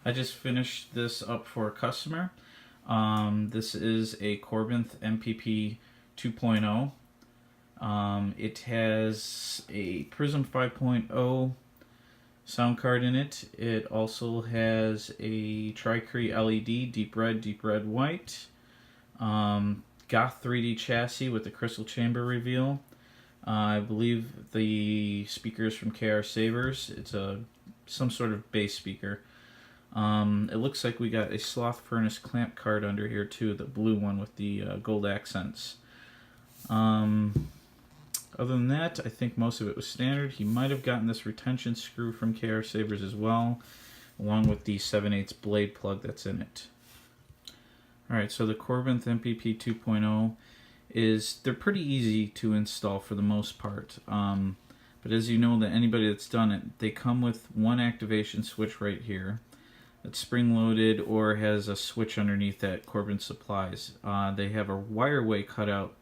I just finished this up for a customer. This is a Korbanth MPP 2.0. It has a Prizm 5.0 sound card in it. It also has a Tri-Cree LED, deep red, white. Goth3D chassis with the crystal chamber reveal. I believe the speaker is from Sabers. It's some sort of bass speaker. It looks like we got a Slothfurnace clamp card under here too, the blue one with the gold accents. Other than that, I think most of it was standard. He might have gotten this retention screw from Sabers as well, along with the 7/8 blade plug that's in it. Alright, so the Korbanth MPP 2.0 they're pretty easy to install for the most part. But as you know, that anybody that's done it, they come with one activation switch right here that's spring-loaded or has a switch underneath that Korbanth supplies. They have a wireway cutout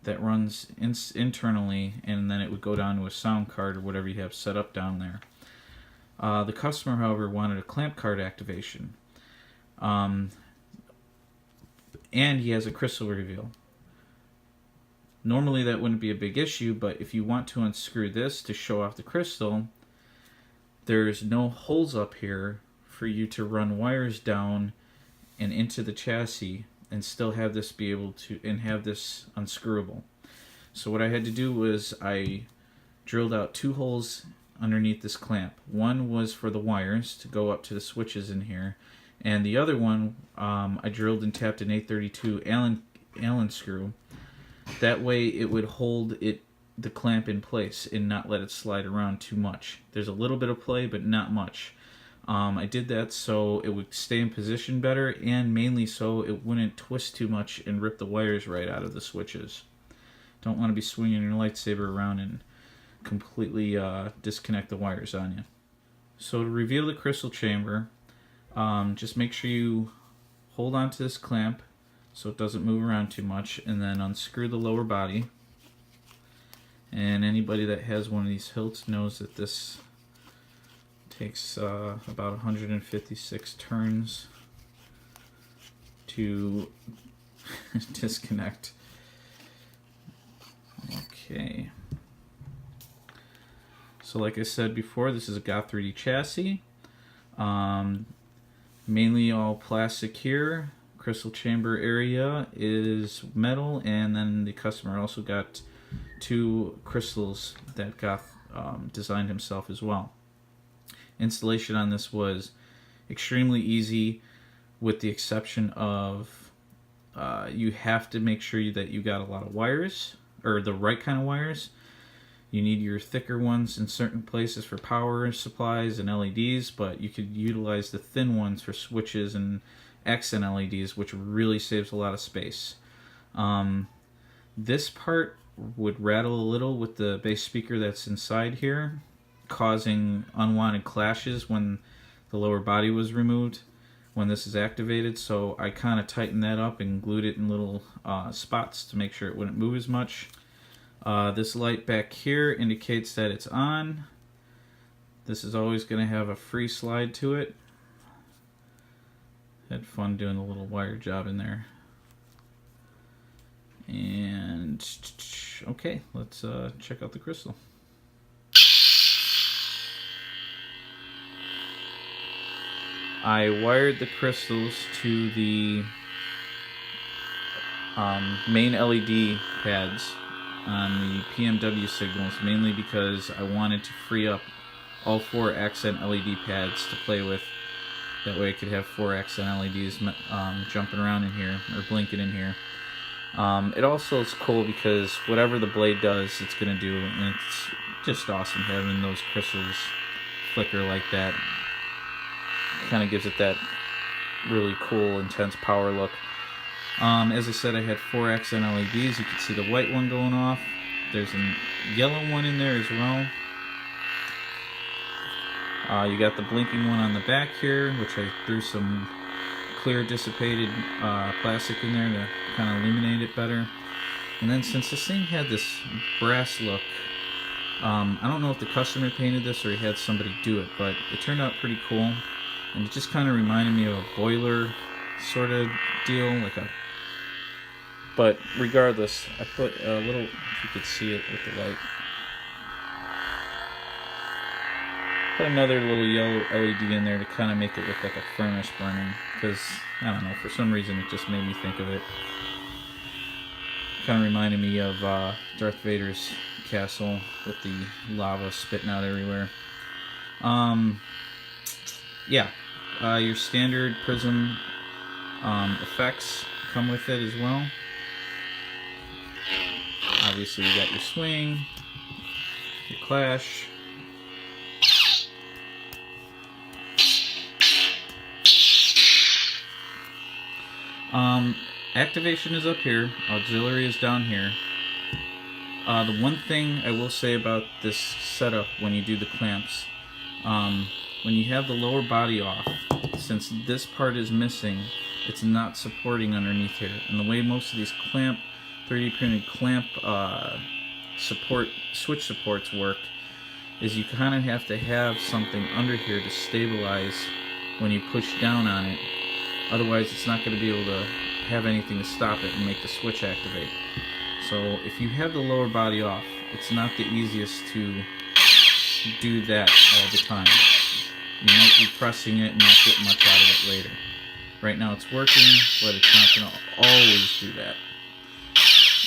that runs internally, and then it would go down to a sound card or whatever you have set up down there. The customer, however, wanted a clamp card activation. And he has a crystal reveal. Normally that wouldn't be a big issue, but if you want to unscrew this to show off the crystal, there's no holes up here for you to run wires down and into the chassis and still have this be able to, and have this unscrewable. So what I had to do was I drilled out 2 holes underneath this clamp. One was for the wires to go up to the switches in here, and the other one I drilled and tapped an 832 Allen screw. That way it would hold the clamp in place and not let it slide around too much. There's a little bit of play, but not much. I did that so it would stay in position better, and mainly so it wouldn't twist too much and rip the wires right out of the switches. Don't want to be swinging your lightsaber around and completely disconnect the wires on you. So to reveal the crystal chamber, just make sure you hold on to this clamp so it doesn't move around too much, and then unscrew the lower body. And anybody that has one of these Hilts knows that this takes about 156 turns to disconnect. Okay. So like I said before, this is a Goth3D chassis. Mainly all plastic here. Crystal chamber area is metal, and then the customer also got 2 crystals that Goth designed himself as well. Installation on this was extremely easy, with the exception of you have to make sure that you got a lot of wires, or the right kind of wires. You need your thicker ones in certain places for power supplies and LEDs, but you could utilize the thin ones for switches and accent LEDs, which really saves a lot of space. This part would rattle a little with the bass speaker that's inside here, causing unwanted clashes when the lower body was removed when this is activated. So I kind of tightened that up and glued it in little spots to make sure it wouldn't move as much. This light back here indicates that it's on. This is always going to have a free slide to it. Had fun doing the little wire job in there. And okay, let's check out the crystal. I wired the crystals to the main LED pads on the PMW signals, mainly because I wanted to free up all 4 accent LED pads to play with. That way I could have 4 accent LEDs jumping around in here, or blinking in here. It also is cool because whatever the blade does, it's going to do, and it's just awesome having those crystals flicker like that. Kind of gives it that really cool, intense power look. As I said, I had 4 accent LEDs. You can see the white one going off. There's a yellow one in there as well. You got the blinking one on the back here, which I threw some clear dissipated plastic in there to kind of illuminate it better. And then since this thing had this brass look, I don't know if the customer painted this or he had somebody do it, but it turned out pretty cool. and it just kind of reminded me of a boiler sort of deal, like a. But regardless, I put a little, if you could see it with the light, put another little yellow LED in there to kind of make it look like a furnace burning, because, I don't know, for some reason it just made me think of it. Kind of reminded me of Darth Vader's castle with the lava spitting out everywhere. Yeah, your standard Prizm effects come with it as well. Obviously you got your swing, your clash, activation is up here, auxiliary is down here. The one thing I will say about this setup when you do the clamps, when you have the lower body off, since this part is missing, it's not supporting underneath here. And the way most of these 3D printed clamp switch supports work is you kind of have to have something under here to stabilize when you push down on it. Otherwise it's not going to be able to have anything to stop it and make the switch activate. So if you have the lower body off, it's not the easiest to do that all the time. You might be pressing it and not get much out of it later. Right now it's working, but it's not going to always do that.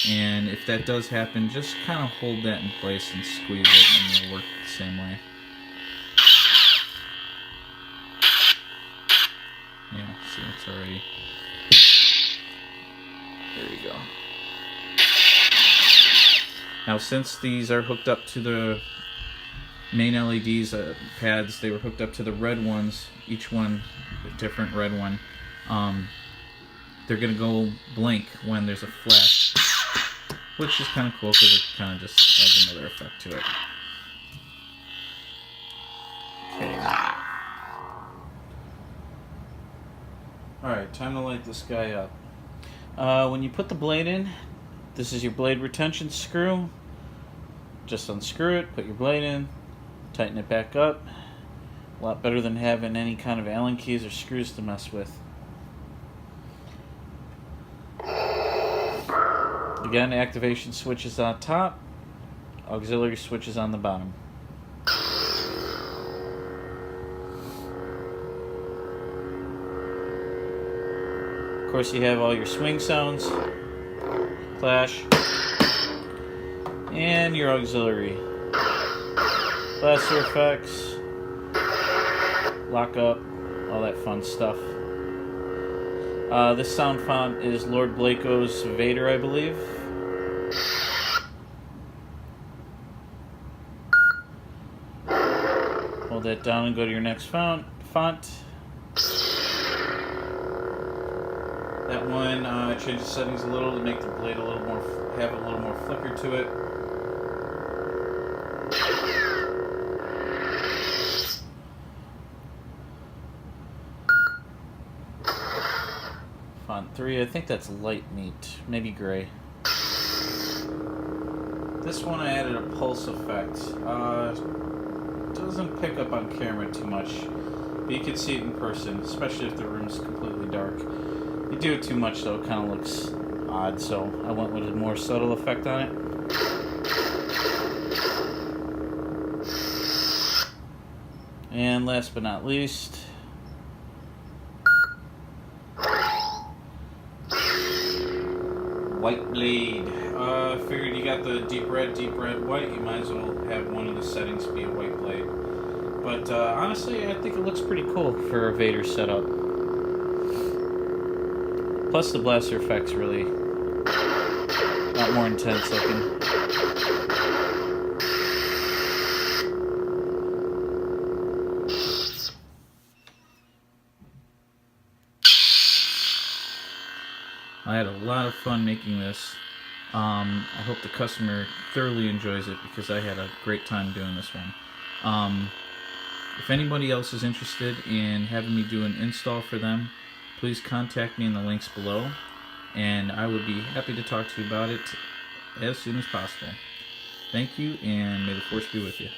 And if that does happen, just kind of hold that in place and squeeze it and it'll work the same way. Yeah, see, it's already... There you go. Now since these are hooked up to the main LEDs pads, they were hooked up to the red ones, each one a different red one. They're going to go blink when there's a flash, which is kind of cool because it kind of just adds another effect to it. Okay. Alright, time to light this guy up. When you put the blade in, this is your blade retention screw. Just unscrew it, put your blade in, tighten it back up. A lot better than having any kind of Allen keys or screws to mess with. Again, activation switch is on top, auxiliary switch is on the bottom. Of course, you have all your swing sounds, clash, and your auxiliary. Blaster effects, lock up, all that fun stuff. This sound font is Lord Blako's Vader, I believe. Hold that down and go to your next font. That one, change the settings a little to make the blade a little more, have a little more flicker to it. Font 3, I think that's light meat, maybe gray. This one I added a pulse effect. Doesn't pick up on camera too much, but you can see it in person, especially if the room's completely dark. You do it too much though, it kind of looks odd, so I went with a more subtle effect on it. And last but not least, white blade. Figured you got the deep red, white, you might as well have one of the settings be a white blade. But honestly, I think it looks pretty cool for a Vader setup. Plus the blaster effect's really a lot more intense looking. I had a lot of fun making this. I hope the customer thoroughly enjoys it because I had a great time doing this one. If anybody else is interested in having me do an install for them, please contact me in the links below, and I would be happy to talk to you about it as soon as possible. Thank you, and may the Force be with you.